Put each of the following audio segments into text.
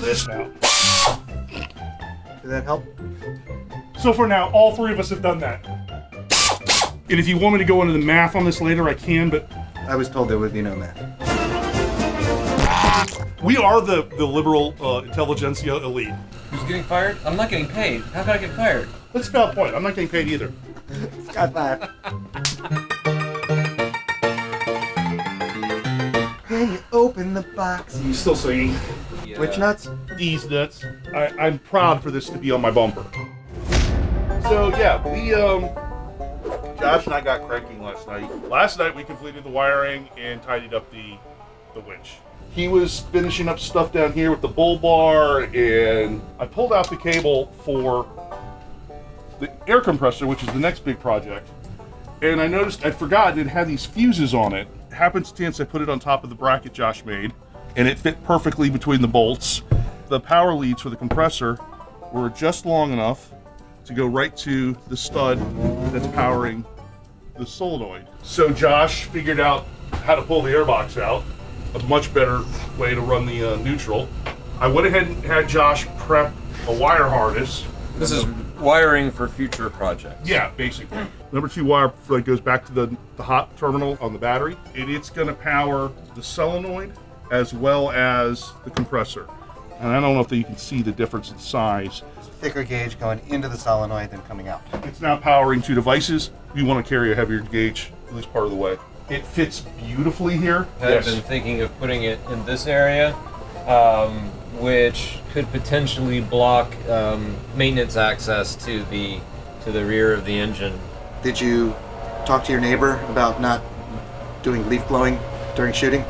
this now. Did that help? So for now, all three of us have done that. And if you want me to go into the math on this later, I can, but... I was told there would be no math. We are the liberal intelligentsia elite. Who's getting fired? I'm not getting paid. How can I get fired? That's a valid point. I'm not getting paid either. Got that. Can you open the box? You still singing? Yeah. Which nuts? These nuts. I'm proud for this to be on my bumper. So yeah, we Josh and I got cranking last night. Last night we completed the wiring and tidied up the winch. He was finishing up stuff down here with the bull bar, and I pulled out the cable for the air compressor, which is the next big project. And I noticed I'd forgotten it had these fuses on it. Happenstance, I put it on top of the bracket Josh made, and it fit perfectly between the bolts. The power leads for the compressor were just long enough to go right to the stud that's powering the solenoid. So Josh figured out how to pull the airbox out, a much better way to run the neutral. I went ahead and had Josh prep a wire harness. This is wiring for future projects. Yeah, basically. Number 2 wire that goes back to the hot terminal on the battery. It's going to power the solenoid as well as the compressor. And I don't know if you can see the difference in size. Thicker gauge going into the solenoid than coming out. It's now powering 2 devices. You want to carry a heavier gauge at least part of the way. It fits beautifully here. I've been thinking of putting it in this area, which could potentially block maintenance access to the rear of the engine. Did you talk to your neighbor about not doing leaf blowing during shooting?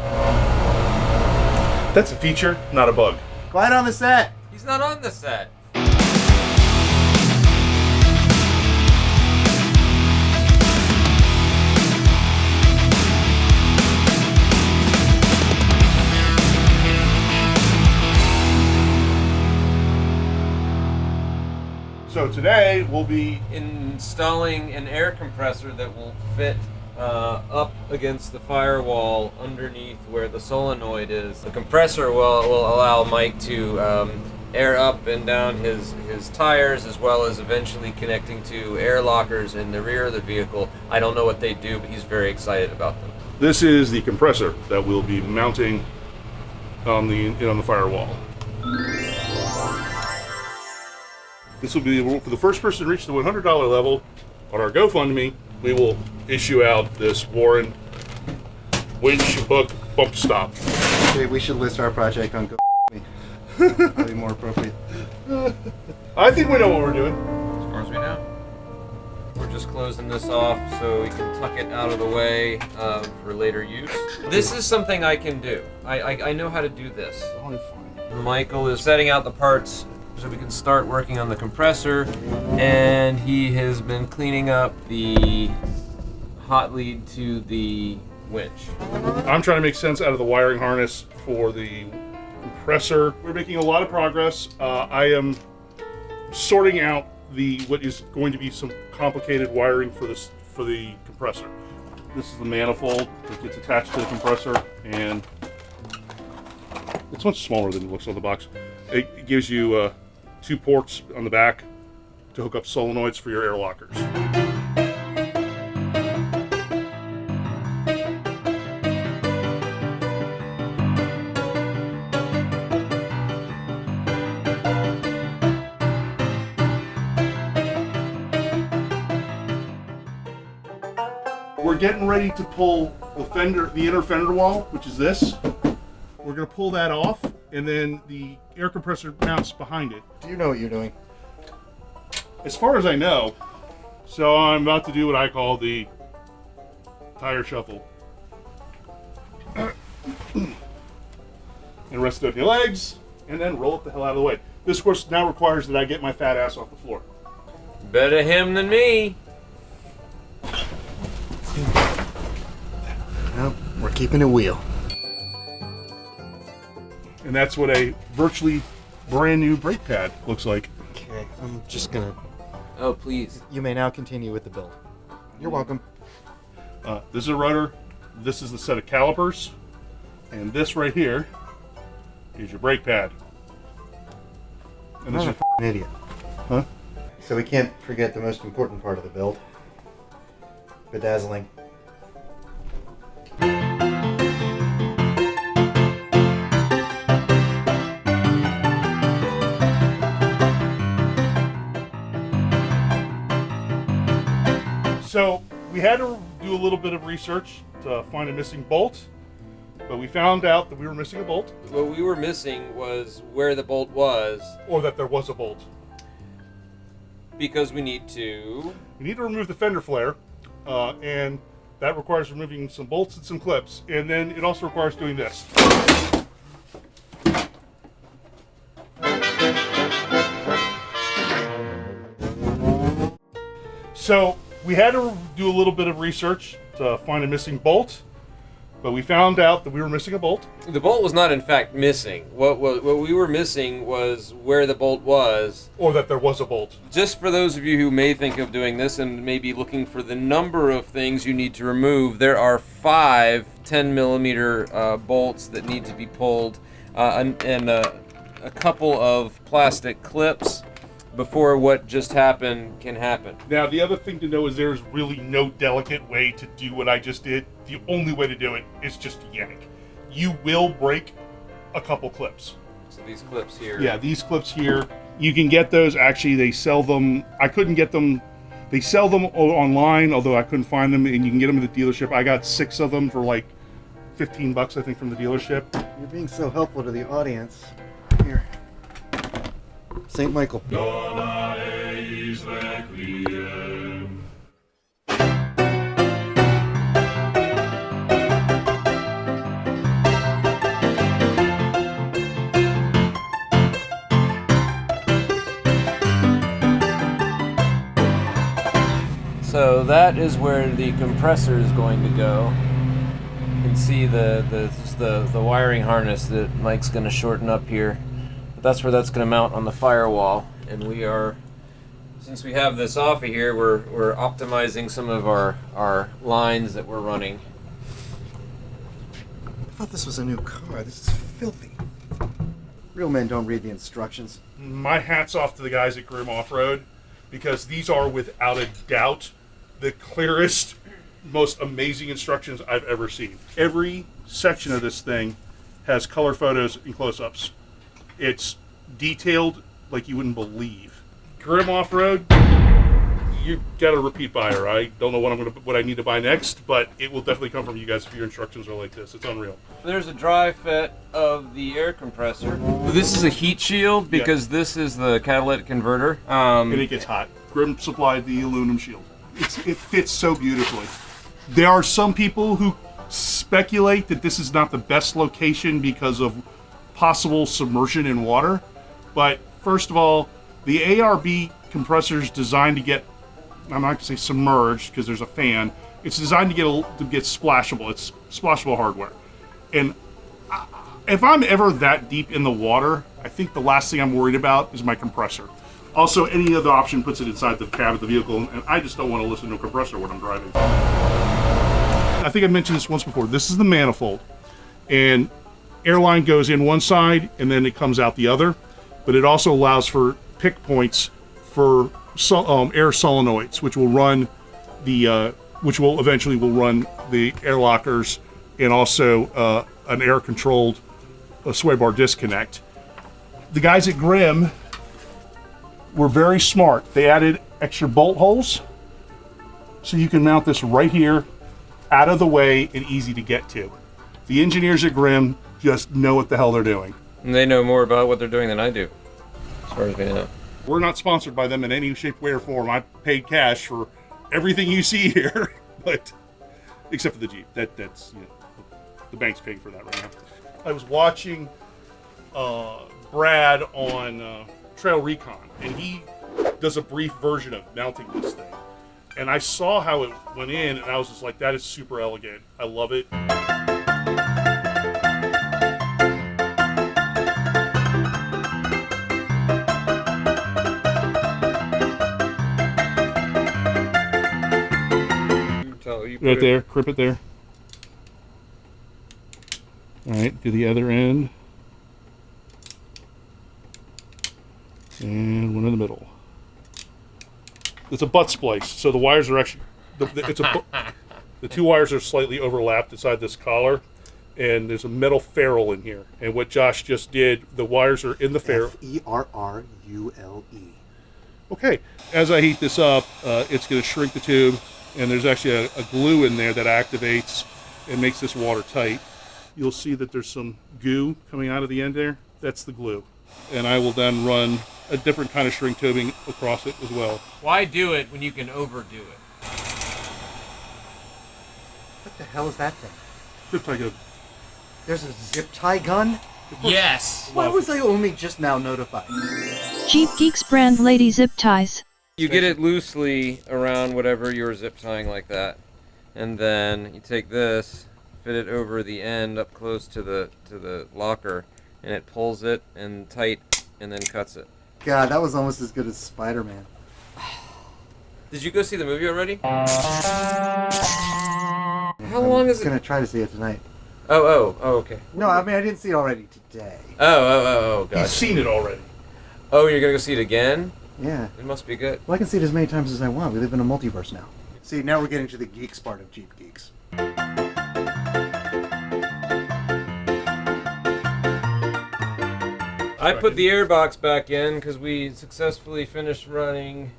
That's a feature, not a bug. Quiet on the set. He's not on the set. So today we'll be installing an air compressor that will fit up against the firewall underneath where the solenoid is. The compressor will allow Mike to air up and down his tires, as well as eventually connecting to air lockers in the rear of the vehicle. I don't know what they do, but he's very excited about them. This is the compressor that we'll be mounting on the firewall. This will be for the first person to reach the $100 level on our GoFundMe. We will issue out this Warren winch hook bump stop. Okay, we should list our project on GoFundMe. Probably more appropriate. I think we know what we're doing. As far as we know. We're just closing this off so we can tuck it out of the way for later use. This is something I can do. I know how to do this. Oh, fine. Michael is setting out the parts so we can start working on the compressor, and he has been cleaning up the hot lead to the winch. I'm trying to make sense out of the wiring harness for the compressor. We're making a lot of progress. I am sorting out what is going to be some complicated wiring for the compressor. This is the manifold that gets attached to the compressor, and it's much smaller than it looks on the box. It gives you 2 ports on the back to hook up solenoids for your air lockers. We're getting ready to pull the inner fender wall, which is this. We're going to pull that off, and then the air compressor mounts behind it. Do you know what you're doing? As far as I know. So I'm about to do what I call the tire shuffle. And rest up your legs, and then roll it the hell out of the way. This, of course, now requires that I get my fat ass off the floor. Better him than me. Nope, we're keeping it wheel. And that's what a virtually brand new brake pad looks like. Okay, I'm just gonna... Oh, please. You may now continue with the build. You're welcome. This is a rudder. This is the set of calipers. And this right here is your brake pad. And this I'm is an idiot. huh? So we can't forget the most important part of the build. Bedazzling. So we had to do a little bit of research to find a missing bolt, but we found out that we were missing a bolt, What we were missing was where the bolt was, or that there was a bolt. because we need to. You need to remove the fender flare, and that requires removing some bolts and some clips, and then it also requires doing this. So we had to do a little bit of research to find a missing bolt, but we found out that we were missing a bolt. The bolt was not, in fact, missing. What we were missing was where the bolt was. Or that there was a bolt. Just for those of you who may think of doing this and may be looking for the number of things you need to remove, there are 5 10mm bolts that need to be pulled, and a couple of plastic clips before what just happened can happen. Now, the other thing to know is there's really no delicate way to do what I just did. The only way to do it is just to yank. You will break a couple clips. So these clips here. Yeah, these clips here, you can get those. Actually, they sell them. I couldn't get them. They sell them online, although I couldn't find them, and you can get them at the dealership. I got 6 of them for like $15, I think, from the dealership. You're being so helpful to the audience. Here. St. Michael. So that is where the compressor is going to go. You can see the wiring harness that Mike's going to shorten up here. But that's where that's going to mount on the firewall. And we are, since we have this off of here, we're optimizing some of our lines that we're running. I thought this was a new car. This is filthy. Real men don't read the instructions. My hat's off to the guys at Grim Off-Road, because these are without a doubt the clearest, most amazing instructions I've ever seen. Every section of this thing has color photos and close-ups. It's detailed like you wouldn't believe. Grim Off-Road, you got a repeat buyer. I don't know what I need to buy next, but it will definitely come from you guys if your instructions are like this. It's unreal. There's a dry fit of the air compressor. This is a heat shield because this is the catalytic converter. And it gets hot. Grim supplied the aluminum shield. It fits so beautifully. There are some people who speculate that this is not the best location because of possible submersion in water. But first of all, the ARB compressor is designed to get, I'm not going to say submerged because there's a fan. It's designed to get splashable. It's splashable hardware. And if I'm ever that deep in the water, I think the last thing I'm worried about is my compressor. Also, any other option puts it inside the cab of the vehicle, and I just don't want to listen to a compressor when I'm driving. I think I mentioned this once before. This is the manifold, and airline goes in one side, and then it comes out the other. But it also allows for pick points for air solenoids, which will run which will eventually run the air lockers, and also an air-controlled sway bar disconnect. The guys at Grimm were very smart. They added extra bolt holes, so you can mount this right here, out of the way and easy to get to. The engineers at Grimm just know what the hell they're doing. And they know more about what they're doing than I do, as far as we know. We're not sponsored by them in any shape, way, or form. I paid cash for everything you see here, but except for the Jeep. That's the bank's paying for that right now. I was watching Brad on Trail Recon, and he does a brief version of mounting this thing. And I saw how it went in, and I was just like, that is super elegant. I love it. Right there, grip it there. All right, do the other end. And one in the middle. It's a butt splice, so the wires are actually... The two wires are slightly overlapped inside this collar, and there's a metal ferrule in here. And what Josh just did, the wires are in the ferrule. Ferrule. Okay. As I heat this up, it's going to shrink the tube, and there's actually a glue in there that activates and makes this watertight. You'll see that there's some goo coming out of the end there. That's the glue. And I will then run a different kind of shrink tubing across it as well. Why do it when you can overdo it? What the hell is that thing? Zip tie gun. There's a zip tie gun? Yes! Why was I only just now notified? Cheap Geeks brand lady zip ties. You get it loosely around whatever you're zip tying like that. And then you take this, fit it over the end up close to the locker, and it pulls it and tight and then cuts it. God, that was almost as good as Spider-Man. Did you go see the movie already? How long is it? I'm gonna try to see it tonight. Oh, okay. No, I mean, I didn't see it already today. Oh, He's gotcha. seen it already. Oh, you're gonna go see it again? Yeah. It must be good. Well, I can see it as many times as I want. We live in a multiverse now. See, now we're getting to the geeks part of Cheap Geeks. I put the airbox back in because we successfully finished running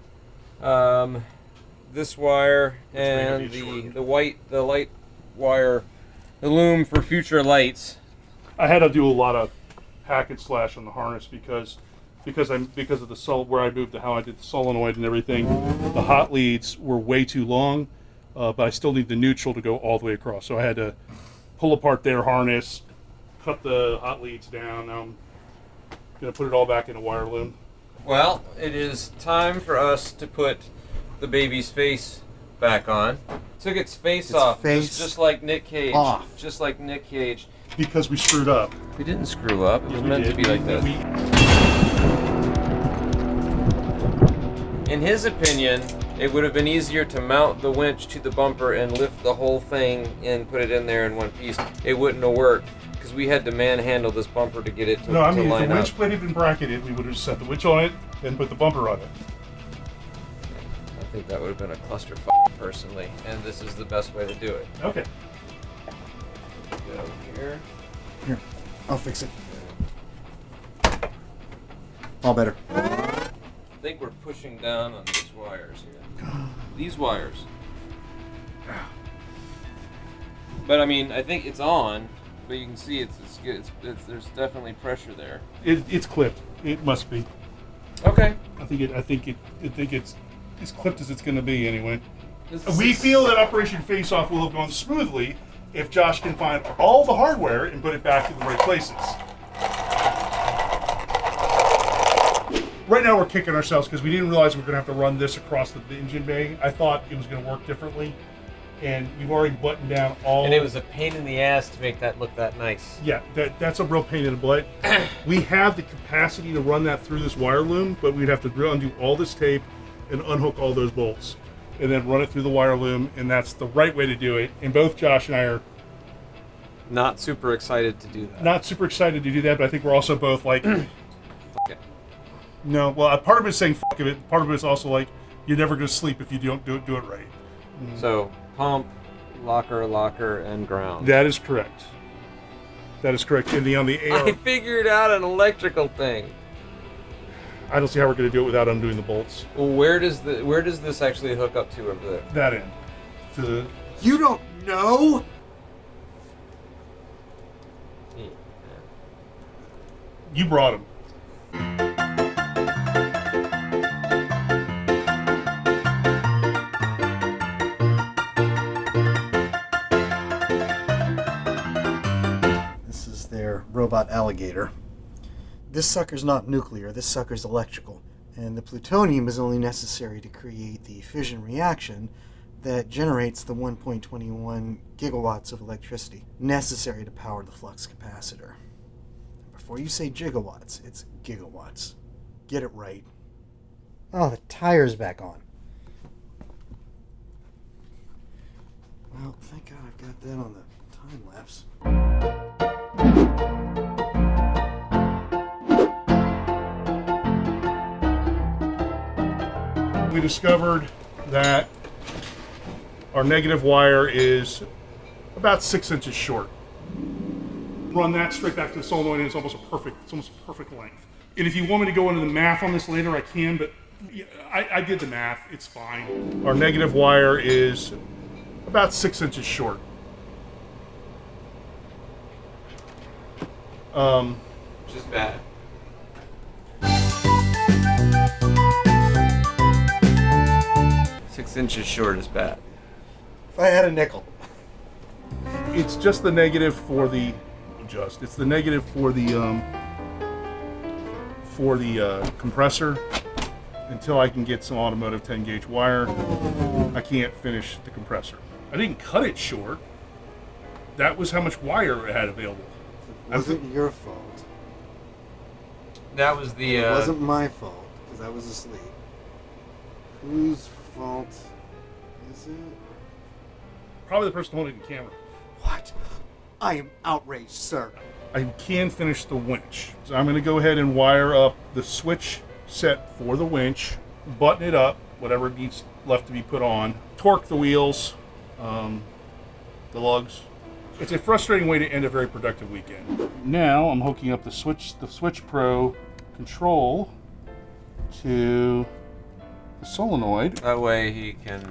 this wire and the light wire, the loom for future lights. I had to do a lot of hack and slash on the harness because of the where I moved to how I did the solenoid and everything. The hot leads were way too long, but I still need the neutral to go all the way across. So I had to pull apart their harness, cut the hot leads down. Now I'm gonna put it all back in a wire loom. Well, it is time for us to put the baby's face back on. Took its face off, just like Nick Cage. Just like Nick Cage. Because we screwed up. We didn't screw up. It was meant to be like that. In his opinion, it would have been easier to mount the winch to the bumper and lift the whole thing and put it in there in one piece. It wouldn't have worked because we had to manhandle this bumper to get it to line up. If the winch plate had been bracketed, we would have set the winch on it, then put the bumper on it. I think that would have been a clusterfuck personally, and this is the best way to do it. Okay. Get over here. Here, I'll fix it. All better. I think we're pushing down on these wires here. These wires. But I mean, I think it's on, but you can see it's there's definitely pressure there. It's clipped. It must be. Okay. I think it's as clipped as it's going to be anyway. We feel that Operation Face Off will have gone smoothly if Josh can find all the hardware and put it back in the right places. Right now we're kicking ourselves because we didn't realize we were going to have to run this across the engine bay. I thought it was going to work differently, and we've already buttoned down all... And it was a pain in the ass to make that look that nice. Yeah, that's a real pain in the butt. We have the capacity to run that through this wire loom, but we'd have to undo all this tape and unhook all those bolts, and then run it through the wire loom, and that's the right way to do it. And both Josh and I are not super excited to do that. not super excited to do that, but I think we're also both like... Okay. No, well, part of it is saying fuck it. Part of it is also like, you're never going to sleep if you don't do it right. So, pump, locker, and ground. That is correct. That is correct. And on the AR... I figured out an electrical thing. I don't see how we're going to do it without undoing the bolts. Well, where does this actually hook up to over there? That end. To the... You don't know? Yeah. You brought him. This is their robot alligator. This sucker's not nuclear, this sucker's electrical. And the plutonium is only necessary to create the fission reaction that generates the 1.21 gigawatts of electricity necessary to power the flux capacitor. Before you say gigawatts, it's gigawatts. Get it right. Oh, the tire's back on. Well, thank God I've got that on the time lapse. We discovered that our negative wire is about 6 inches short. Run that straight back to the solenoid and it's almost a perfect length. And if you want me to go into the math on this later, I can, but I did the math, it's fine. Our negative wire is about 6 inches short. Which is bad. Six inches short is bad. If I had a nickel. It's just the negative for the it's the negative for the compressor. Until I can get some automotive 10 gauge wire, I can't finish the compressor. I didn't cut it short. That was how much wire it had available. It wasn't your fault. That was the It wasn't my fault, because I was asleep. Whose fault is it? Probably the person holding the camera. What? I am outraged, sir. I can finish the winch. So I'm going to go ahead and wire up the switch set for the winch, button it up, whatever needs left to be put on, torque the wheels, the lugs. It's a frustrating way to end a very productive weekend. Now I'm hooking up the SwitchPro control to the solenoid. That way he can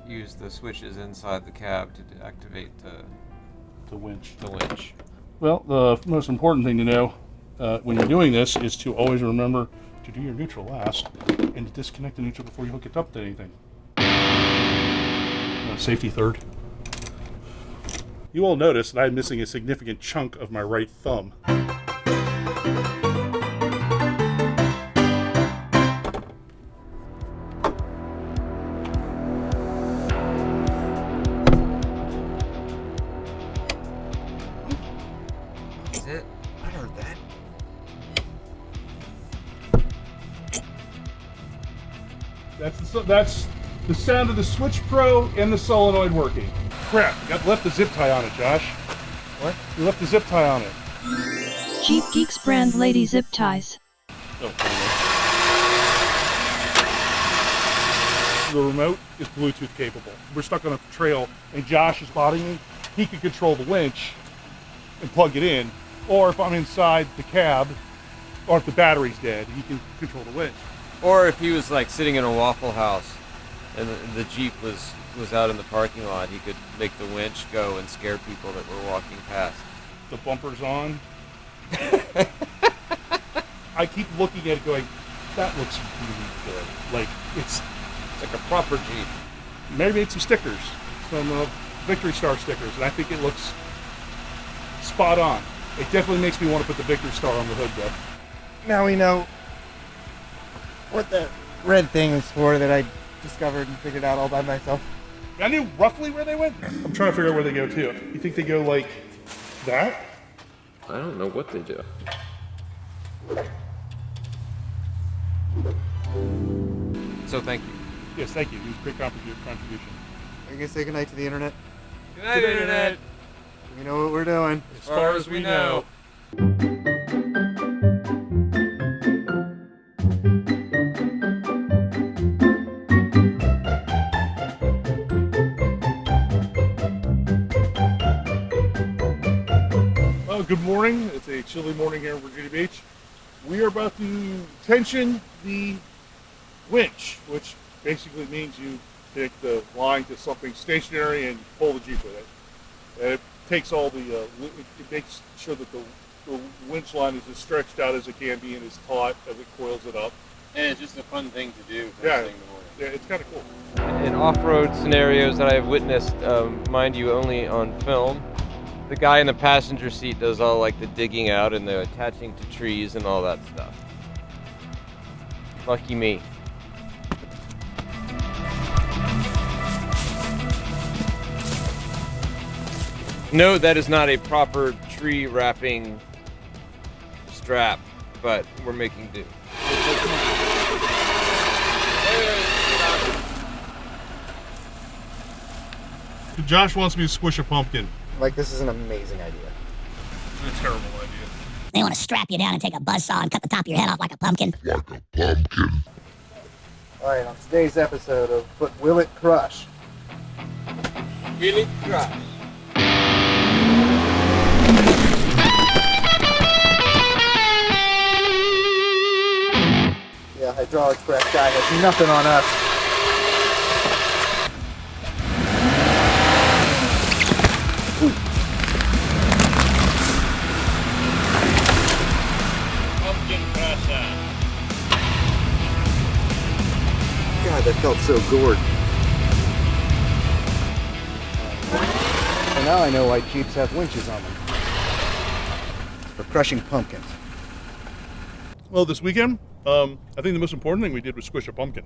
use the switches inside the cab to activate The winch. the winch. Well, the most important thing to know when you're doing this is to always remember to do your neutral last and to disconnect the neutral before you hook it up to anything. Safety third. You will notice that I'm missing a significant chunk of my right thumb. Is it? I heard that. That's the sound of the SwitchPro and the solenoid working. Crap, you left the zip tie on it, Josh. What? You left the zip tie on it. Cheap Geeks brand lady zip ties. Oh, the remote is Bluetooth capable. We're stuck on a trail and Josh is spotting me. He can control the winch and plug it in. Or if I'm inside the cab, or if the battery's dead, he can control the winch. Or if he was like sitting in a Waffle House and the Jeep was out in the parking lot, he could make the winch go and scare people that were walking past. The bumper's on. I keep looking at it going, that looks really good. Like, it's It's like a proper Jeep. Mary made some stickers, some Victory Star stickers, and I think it looks spot on. It definitely makes me want to put the Victory Star on the hood, though. Now we know what that red thing is for that I discovered and figured out all by myself. I knew roughly where they went. I'm trying to figure out where they go to. You think they go like that? I don't know what they do. So thank you. Yes, thank you. It was a great contribution. Are you going to say goodnight to the internet? Good night, Internet. We know what we're doing. As far as we know. Well, good morning. It's a chilly morning here in Virginia Beach. We are about to tension the winch, which basically means you take the line to something stationary and pull the Jeep with it. And it takes all the, it makes sure that the winch line is as stretched out as it can be and as taut as it coils it up. And it's just a fun thing to do. Yeah, it's kind of cool. In off-road scenarios that I have witnessed, mind you, only on film, the guy in the passenger seat does all like the digging out and the attaching to trees and all that stuff. Lucky me. No, that is not a proper tree wrapping strap, but we're making do. Josh wants me to squish a pumpkin. Like, this is an amazing idea. It's a terrible idea. They want to strap you down and take a buzzsaw and cut the top of your head off like a pumpkin. Alright, on today's episode of But Will It Crush? Will it crush? Yeah, hydraulic press guy has nothing on us. Pumpkin crusher. God, that felt so gourd. So now I know why Jeeps have winches on them. For crushing pumpkins. Well, this weekend, I think the most important thing we did was squish a pumpkin.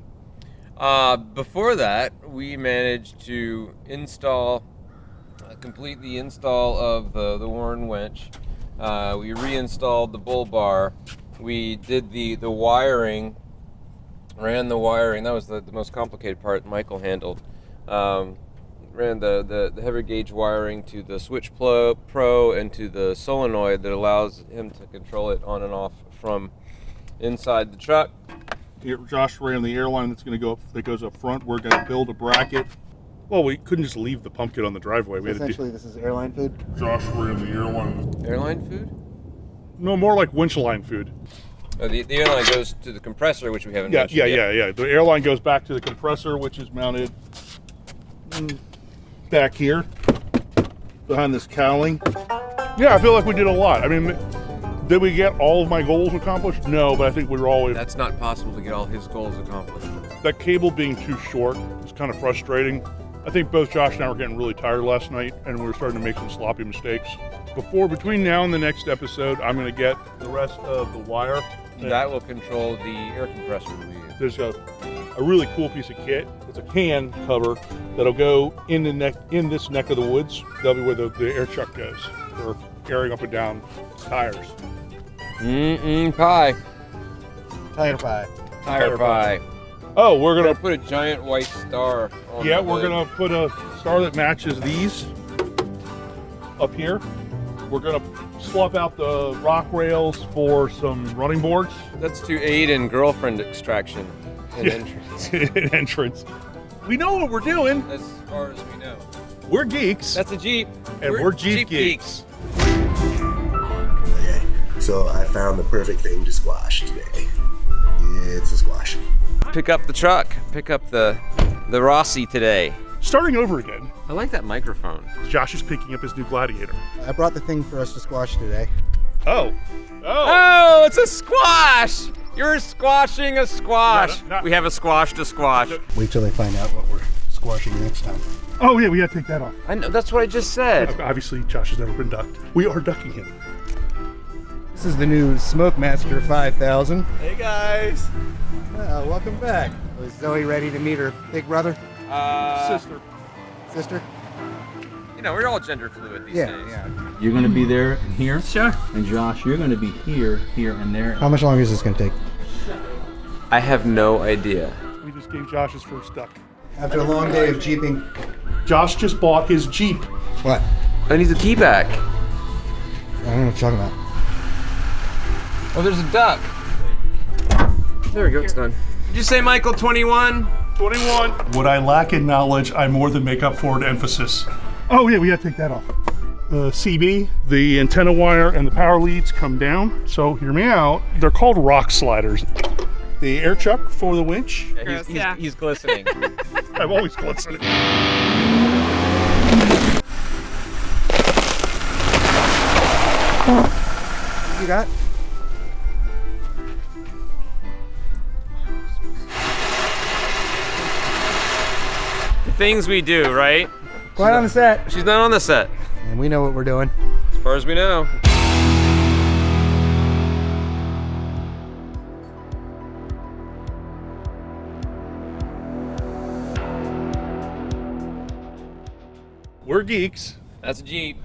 Before that, we managed to complete the install of the Warren winch. We reinstalled the bull bar. We did the wiring, ran the wiring. That was the most complicated part Michael handled. Ran the heavy gauge wiring to the SwitchPro and to the solenoid that allows him to control it on and off from inside the truck. Here, Josh ran the airline that's going to go up, that goes up front. We're going to build a bracket. Well, we couldn't just leave the pumpkin on the driveway. We had to Essentially, this is airline food. Josh ran the airline. Airline food? No, more like winch line food. The airline goes to the compressor, which we haven't Yeah, mentioned yet. yeah. The airline goes back to the compressor, which is mounted back here behind this cowling. Yeah, I feel like we did a lot. I mean, did we get all of my goals accomplished? No, but I think we were always... That's not possible to get all his goals accomplished. That cable being too short was kind of frustrating. I think both Josh and I were getting really tired last night, and we were starting to make some sloppy mistakes. Between now and the next episode, I'm going to get the rest of the wire. That will control the air compressor we use. There's a really cool piece of kit. It's a can cover that'll go in this neck of the woods. That'll be where the air chuck goes for airing up and down tires. Pie. Tire pie. Tire pie. Oh, we're We're gonna gonna put a giant white star on yeah, the we're hood. gonna put a star that matches these up here. We're gonna swap out the rock rails for some running boards. That's to aid in girlfriend extraction and Yeah. entrance. Entrance. We know what we're doing. As far as we know. We're geeks, That's a Jeep. and we're Jeep geeks. Okay, so I found the perfect thing to squash today. It's a squash. Pick up the truck. Pick up the Rossi today. Starting over again. I like that microphone. Josh is picking up his new Gladiator. I brought the thing for us to squash today. Oh. Oh, it's a squash! You're squashing a squash. Not- We have a squash to squash. Wait till they find out what we're squashing next time. Oh yeah, we gotta take that off. I know, that's what I just said. Obviously, Josh has never been ducked. We are ducking him. This is the new Smoke Master 5000. Hey guys. Welcome back. Was Zoe ready to meet her big brother? Sister. Sister? You know, we're all gender fluid these Yeah, days. yeah. You're going to be there and here. Sure. And Josh, you're going to be here, here, and there. How much longer is this going to take? I have no idea. We just gave Josh his first duck. After a long day of jeeping. Josh just bought his Jeep. What? I need the key back. I don't know what you're talking about. Oh, there's a duck. There we go, it's done. Did you say Michael 21? 21. What I lack in knowledge, I more than make up for in emphasis. Oh yeah, we gotta take that off. CB, the antenna wire and the power leads come down. So hear me out. They're called rock sliders. The air chuck for the winch. He's glistening. I'm always glistening. You got? Things we do, right? Quiet on the set. She's not on the set, And we know what we're doing. as far as we know. We're geeks, That's a Jeep.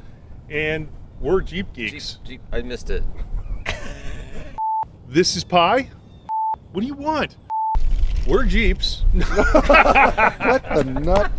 and we're Jeep geeks. Jeep. I missed it. This is pie. What do you want? We're Jeeps. What the nut?